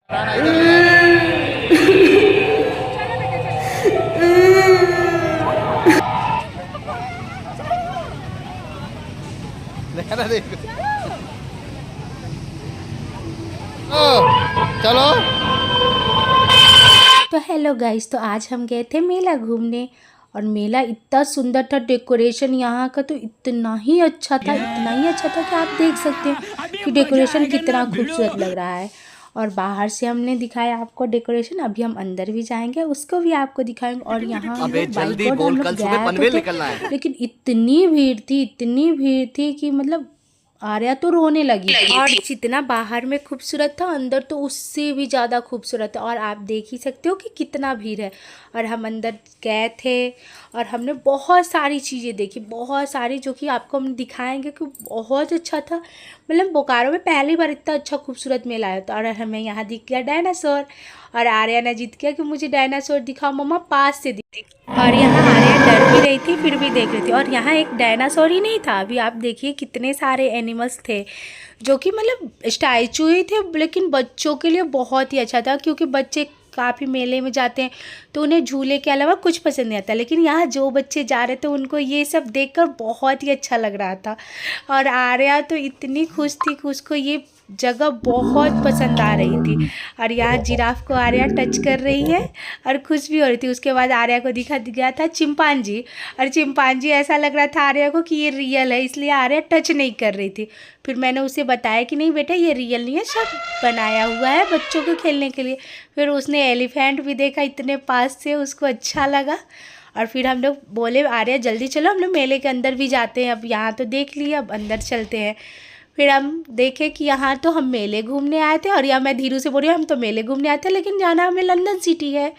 चलो। तो hello guys, तो आज हम गए थे मेला घूमने और मेला इतना सुंदर था। डेकोरेशन यहाँ का तो इतना ही अच्छा था, इतना ही अच्छा था कि आप देख सकते हैं कि डेकोरेशन कितना खूबसूरत लग रहा है। और बाहर से हमने दिखाया आपको डेकोरेशन, अभी हम अंदर भी जाएंगे, उसको भी आपको दिखाएंगे। और यहाँ हम लोग बाई गॉड हम लोग गए तो थे, लेकिन इतनी भीड़ थी, इतनी भीड़ थी कि मतलब आर्या तो रोने लगी और जितना बाहर में खूबसूरत था अंदर तो उससे भी ज़्यादा खूबसूरत है। और आप देख ही सकते हो कि कितना भीड़ है। और हम अंदर गए थे और हमने बहुत सारी चीज़ें देखी, बहुत सारी, जो कि आपको हम दिखाएंगे कि बहुत अच्छा था। मतलब बोकारो में पहली बार इतना अच्छा खूबसूरत मेला है। तो और हमें यहाँ दिख गया डायनासोर और आर्या ने जीत किया कि मुझे डायनासोर दिखाओ मम्मा, पास से दिख। और यहाँ आर्या डर भी रही थी फिर भी देख रही थी। और यहाँ एक डायनासोर ही नहीं था, अभी आप देखिए कितने सारे एनिमल्स थे जो कि मतलब स्टैचू ही थे, लेकिन बच्चों के लिए बहुत ही अच्छा था क्योंकि बच्चे काफ़ी मेले में जाते हैं तो उन्हें झूले के अलावा कुछ पसंद नहीं आता। लेकिन यहाँ जो बच्चे जा रहे थे उनको ये सब देखकर बहुत ही अच्छा लग रहा था। और आर्या तो इतनी खुश थी कि उसको ये जगह बहुत पसंद आ रही थी। और यहाँ जिराफ को आर्या टच कर रही है और खुश भी हो रही थी। उसके बाद आर्या को दिखा गया था चिंपांजी, और चिंपांजी ऐसा लग रहा था आर्या को कि ये रियल है, इसलिए आर्या टच नहीं कर रही थी। फिर मैंने उसे बताया कि नहीं बेटा ये रियल नहीं है, सब बनाया हुआ है बच्चों को खेलने के लिए। फिर उसने एलिफेंट भी देखा इतने पास से, उसको अच्छा लगा। और फिर हम लोग बोले आर्या जल्दी चलो, हम लोग मेले के अंदर भी जाते हैं, अब यहाँ तो देख लिए अब अंदर चलते हैं। फिर हम देखे कि यहाँ तो हम मेले घूमने आए थे, और यहाँ मैं धीरू से बोल रही हूँ हम तो मेले घूमने आए थे लेकिन जाना हमें लंदन सिटी है।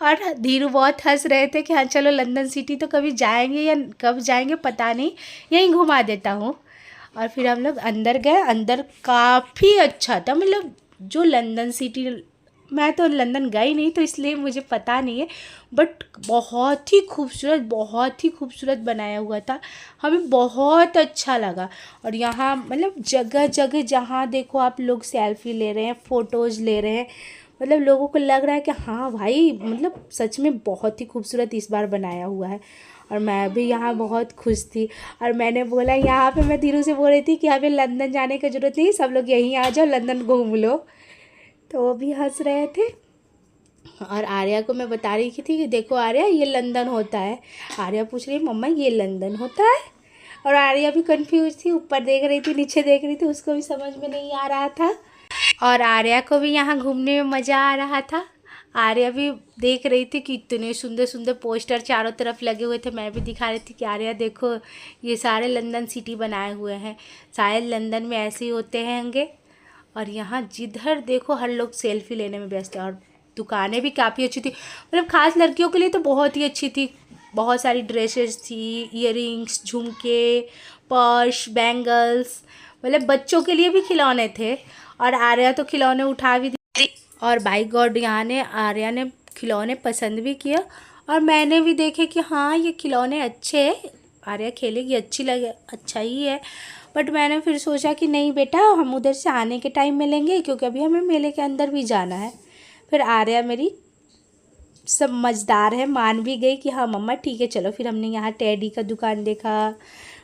और धीरू बहुत हंस रहे थे कि हाँ चलो लंदन सिटी तो कभी जाएंगे या कब जाएंगे पता नहीं, यहीं घुमा देता हूँ। और फिर हम लोग अंदर गए, अंदर काफ़ी अच्छा था। मतलब जो लंदन सिटी, मैं तो लंदन गई नहीं तो इसलिए मुझे पता नहीं है, बट बहुत ही खूबसूरत बनाया हुआ था, हमें बहुत अच्छा लगा। और यहाँ मतलब जगह जगह जहाँ देखो आप लोग सेल्फी ले रहे हैं, फ़ोटोज़ ले रहे हैं, मतलब लोगों को लग रहा है कि हाँ भाई मतलब सच में बहुत ही खूबसूरत इस बार बनाया हुआ है। और मैं भी यहाँ बहुत खुश थी। और मैंने बोला यहाँ पे, मैं धीरू से बोल रही थी कि हमें लंदन जाने की ज़रूरत नहीं, सब लोग यहीं आ जाओ लंदन घूम लो। तो वो भी हंस रहे थे। और आर्या को मैं बता रही थी कि देखो आर्या ये लंदन होता है। आर्या पूछ रही मम्मा ये लंदन होता है, और आर्या भी कंफ्यूज थी, ऊपर देख रही थी नीचे देख रही थी, उसको भी समझ में नहीं आ रहा था। और आर्या को भी यहाँ घूमने में मज़ा आ रहा था। आर्या भी देख रही थी कि इतने सुंदर सुंदर पोस्टर चारों तरफ लगे हुए थे, मैं भी दिखा रही थी कि आर्या देखो ये सारे लंदन सिटी बनाए हुए हैं, शायद लंदन में ऐसे ही होते होंगे। और यहाँ जिधर देखो हर लोग सेल्फी लेने में व्यस्त है। और दुकानें भी काफ़ी अच्छी थी, मतलब ख़ास लड़कियों के लिए तो बहुत ही अच्छी थी। बहुत सारी ड्रेसेस थी, इयररिंग्स, झुमके, पर्स, बैंगल्स, मतलब बच्चों के लिए भी खिलौने थे। और आर्या तो खिलौने उठा भी दी। और बाई गॉड यहाँ ने आर्या ने खिलौने पसंद भी किया, और मैंने भी देखे कि हाँ ये खिलौने अच्छे हैं, आर्या खेलेगी, अच्छी लगे, अच्छा ही है। बट मैंने फिर सोचा कि नहीं बेटा हम उधर से आने के टाइम में लेंगे, क्योंकि अभी हमें मेले के अंदर भी जाना है। फिर आर्या मेरी समझदार है, मान भी गई कि हाँ मम्मा ठीक है चलो। फिर हमने यहाँ टेडी का दुकान देखा,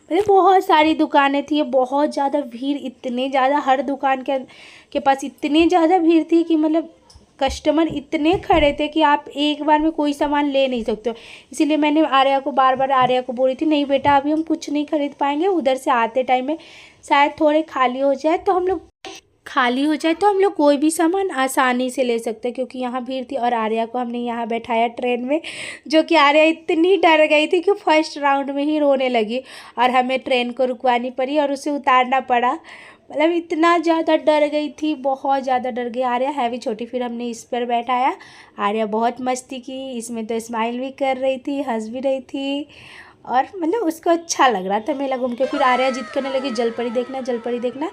मतलब बहुत सारी दुकानें थी, बहुत ज़्यादा भीड़, इतने ज़्यादा हर दुकान के पास इतनी ज़्यादा भीड़ थी कि मतलब कस्टमर इतने खड़े थे कि आप एक बार में कोई सामान ले नहीं सकते हो। इसीलिए मैंने आर्या को बार बार आर्या को बोली थी नहीं बेटा अभी हम कुछ नहीं खरीद पाएंगे, उधर से आते टाइम में शायद थोड़े खाली हो जाए तो हम लोग कोई भी सामान आसानी से ले सकते हैं, क्योंकि यहाँ भीड़ थी। और आर्या को हमने यहाँ बैठाया ट्रेन में, जो कि आर्या इतनी डर गई थी कि फर्स्ट राउंड में ही रोने लगी, और हमें ट्रेन को रुकवानी पड़ी और उसे उतारना पड़ा। मतलब इतना ज़्यादा डर गई थी, बहुत ज़्यादा डर गई। आर्या है भी छोटी, फिर हमने इस पर बैठाया। आर्या बहुत मस्ती की, इसमें तो स्माइल भी कर रही थी, हंस भी रही थी, और मतलब उसको अच्छा लग रहा था मेला घूम के। फिर आर्या जिद करने लगी जलपरी देखना, जलपरी देखना।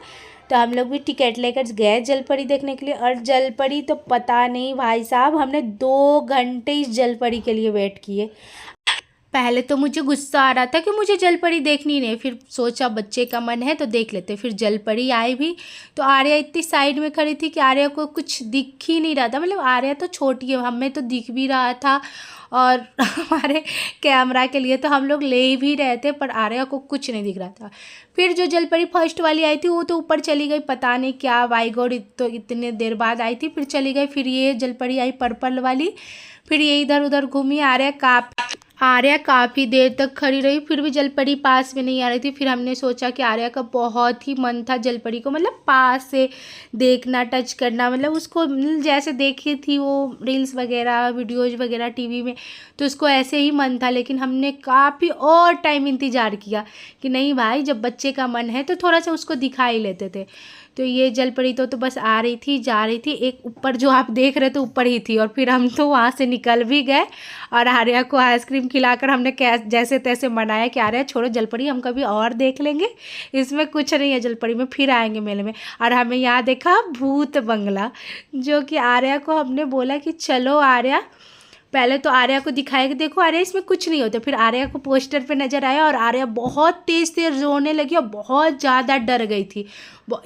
तो हम लोग भी टिकट लेकर गए जलपरी देखने के लिए। और जलपरी तो पता नहीं भाई साहब, हमने 2 घंटे इस जलपरी के लिए वेट किए। पहले तो मुझे गुस्सा आ रहा था कि मुझे जलपरी देखनी नहीं, फिर सोचा बच्चे का मन है तो देख लेते। फिर जलपरी आई भी तो आर्या इतनी साइड में खड़ी थी कि आर्या को कुछ दिख ही नहीं रहा था। मतलब आर्या तो छोटी है, हमें तो दिख भी रहा था और हमारे कैमरा के लिए तो हम लोग ले भी रहे थे, पर आर्या को कुछ नहीं दिख रहा था। फिर जो जलपरी फर्स्ट वाली आई थी वो तो ऊपर चली गई, पता नहीं क्या बाई गॉड, तो इतने देर बाद आई थी फिर चली गई। फिर ये जलपरी आई पर्पल वाली, फिर ये इधर उधर घूमी। आर्या काफ़ी देर तक खड़ी रही, फिर भी जलपरी पास में नहीं आ रही थी। फिर हमने सोचा कि आर्या का बहुत ही मन था जलपरी को मतलब पास से देखना, टच करना, मतलब उसको जैसे देखी थी वो रील्स वगैरह वीडियोज़ वगैरह टीवी में, तो उसको ऐसे ही मन था। लेकिन हमने काफ़ी और टाइम इंतज़ार किया कि नहीं भाई, जब बच्चे का मन है तो थोड़ा सा उसको दिखा ही लेते थे। तो ये जलपरी तो बस आ रही थी जा रही थी, एक ऊपर जो आप देख रहे थे ऊपर ही थी। और फिर हम तो वहाँ से निकल भी गए और आर्या को आइसक्रीम खिलाकर हमने जैसे तैसे मनाया कि आर्या छोड़ो जलपरी, हम कभी और देख लेंगे, इसमें कुछ नहीं है जलपरी में, फिर आएंगे मेले में। और हमें यहाँ देखा भूत बंगला, जो कि आर्या को हमने बोला कि चलो आर्या, पहले तो आर्या को दिखाया कि देखो आर्या इसमें कुछ नहीं होता। फिर आर्या को पोस्टर पे नज़र आया और आर्या बहुत तेज़ रोने लगी और बहुत ज़्यादा डर गई थी,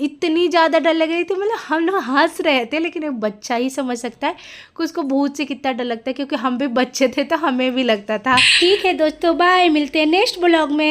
इतनी ज़्यादा डर लग रही थी। मतलब हम लोग हंस रहे थे, लेकिन एक बच्चा ही समझ सकता है कि उसको भूत से कितना डर लगता है, क्योंकि हम भी बच्चे थे तो हमें भी लगता था। ठीक है दोस्तों, बाय, मिलते हैं नेक्स्ट ब्लॉग में।